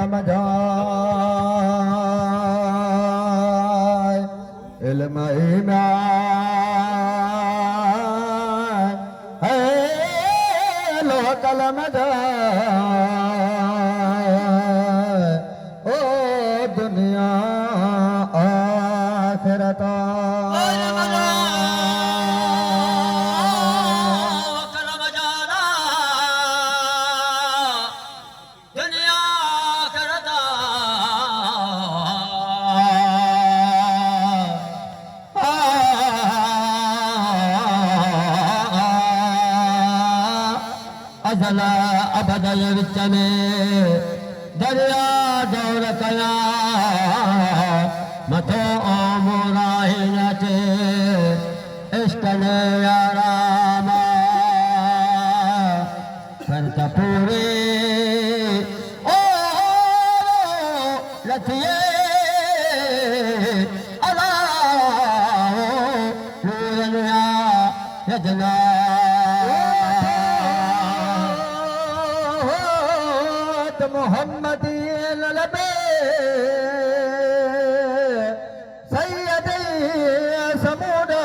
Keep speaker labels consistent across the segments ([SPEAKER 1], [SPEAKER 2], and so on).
[SPEAKER 1] कलम जाए इल्म है लो कलम जाए ओ दुनिया आखिरता अजला अबदल विच में दरिया दौर कया मथो मोराहे नचे इश्क ने यारामा संत पूरे ओ लथिए अला नूरनिया यजना मोहम्मदी ललबे सैयद समूदा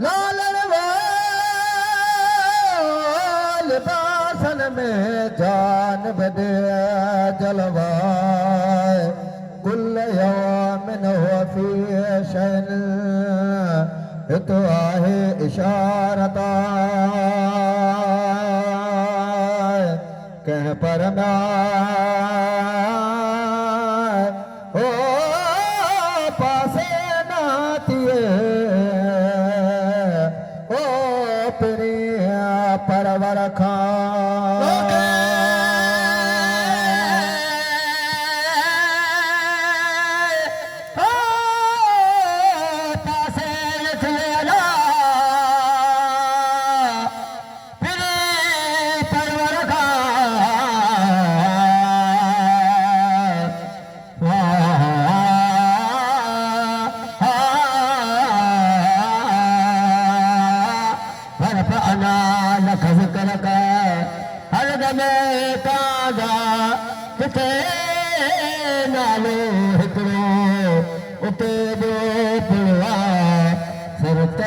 [SPEAKER 1] लालन लिबासन में जान बदे जलवाए कुल यौमिन हुवा फी शैन तो आहे इशारता कह पर ओ पासे ना थिए ओ प्रिया परवर खा किथे नालो हिकिड़ो उते ॿियो पुलवा सुरत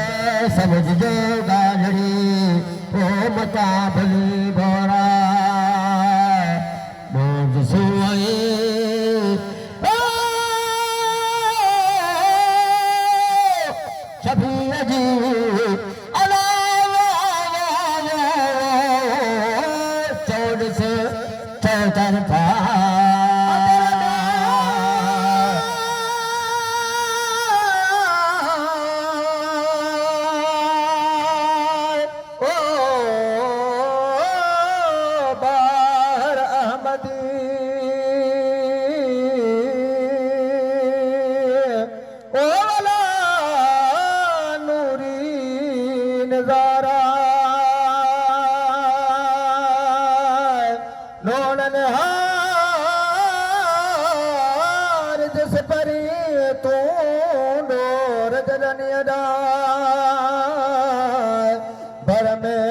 [SPEAKER 1] समझजो ॻाल्हिड़ी ओ मता भली भोरा मौज सुई शबीर जी चौतरफा ओ बाहर अहमदी ओ वाला नूरी नजारा हार जिस परी तू डोर जलनियदा बर में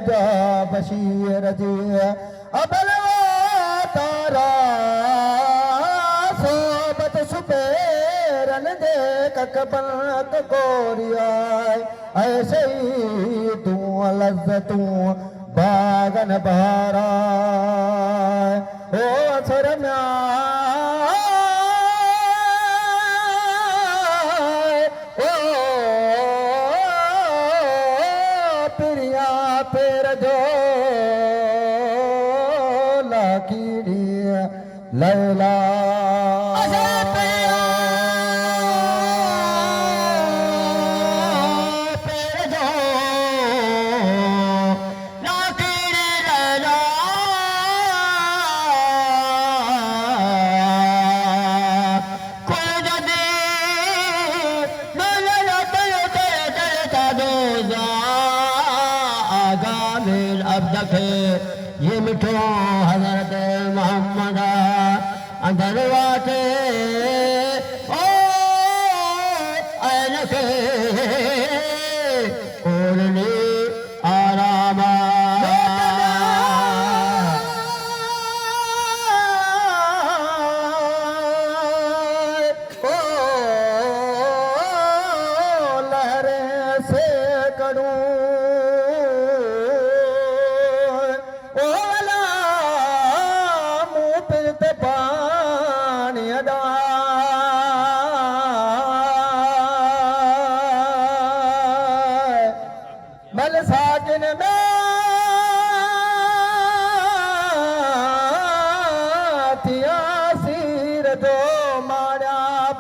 [SPEAKER 1] जा बशीर जी अबलवा तारा सोबत सुपेरन दे ककबत गोरिया ऐसे ही तू लज्जतू बागन बहारा ओ असर में ओ प्रिया पेर जो लाकीड़ी लैला ये मिठो हजरत मोहम्मद अंदर वाटे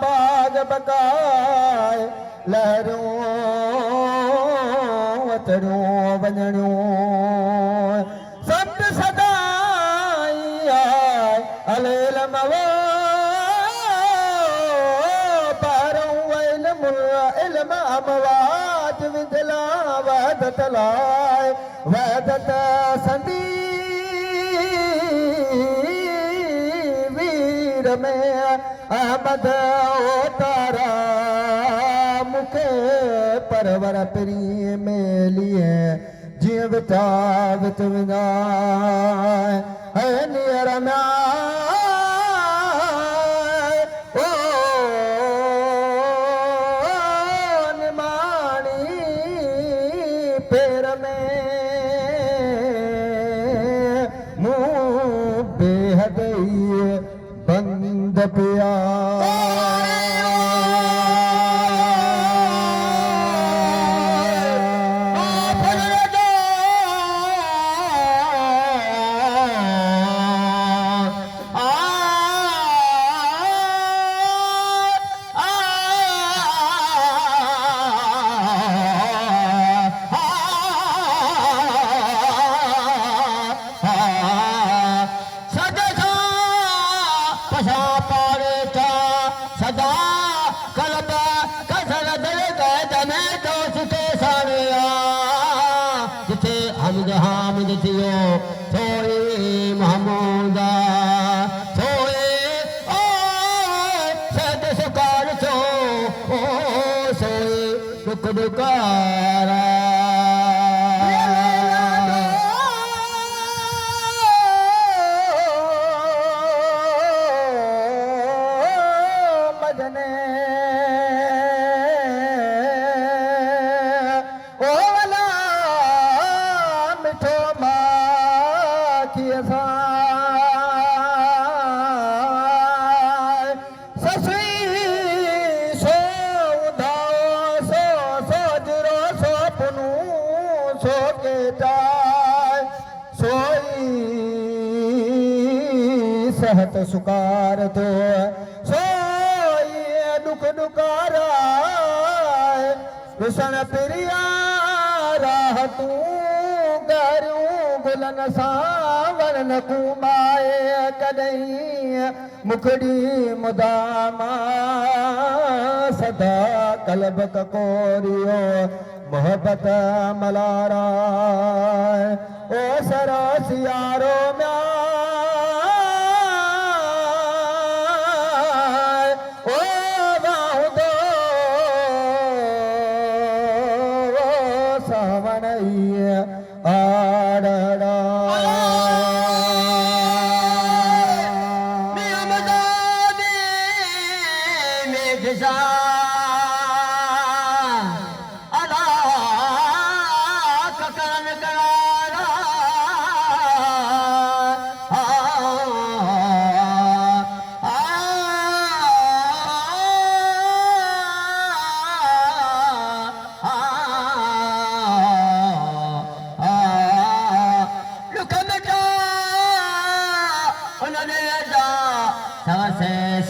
[SPEAKER 1] बाग बकाए लहरूं वतड़ियूं वञणियूं सत सदाई आए अलेल मवो पारूं इल्म अमवाज विदला वहदत लाए वहदत संदी वीर में अहमद तारा मुखे परवर प्री में लिए जीअं विटा वित विना है नियर में ओ निमाणी पेर में मुँह बेहदई बंद पिया सदा कलब कसर दिल कहने तो सुठे साड़िया जिथे हमद हामिद थियो सोए महमूदा सोए ओ सद सुकार छो ओ सोए दुख दुकारा सहत सुकार तो सोई दुख दुकारा हुसन प्रिया राह तू गरियूं गुलन सां वरन कुमाए कॾहिं मुखड़ी मुदामा सदा कलब ककोरियो मोहब्बत मलारा ओ सरा सियारो म्या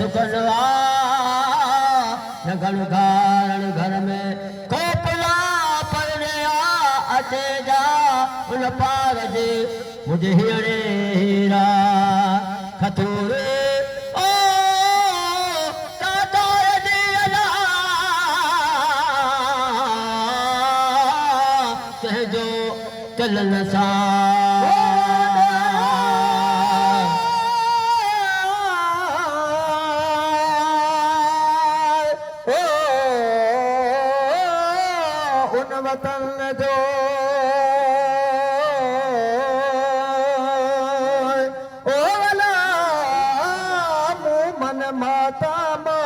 [SPEAKER 1] सुखनवा घर घर में कोपला पड़ने अचे जा उन पार जे मुझे हीरे हीरा खतूरे ओ तातार जी अला कहजो चलन सा वतन जो ओ वला मन माता मां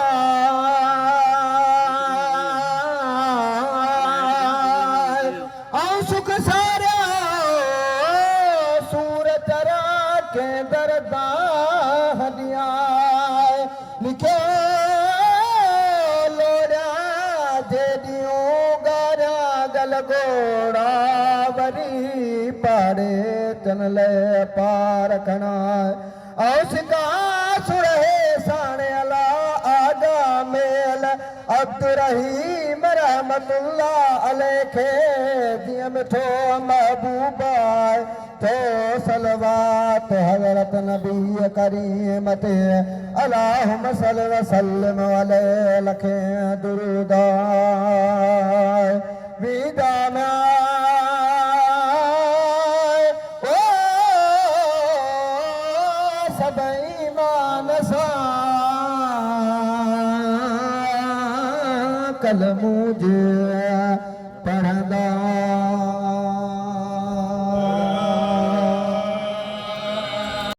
[SPEAKER 1] सुख सारा सूरत के दरदा हदिया लिखे गोड़ा वरी पारे चनले पार खना औसिका सुरहे साणे अला आगा में अब्दुर्रहीम रहमतुल्लाह अलैहि जीअं मिठो महबूबा तो सलवात हज़रत नबी करीम ते अल्लाहुम्मा सल्लि व सल्लिम अलैहि लखे दुरूद विदाना ओ सभई ईमान सां कलमू जे पढ़ंदा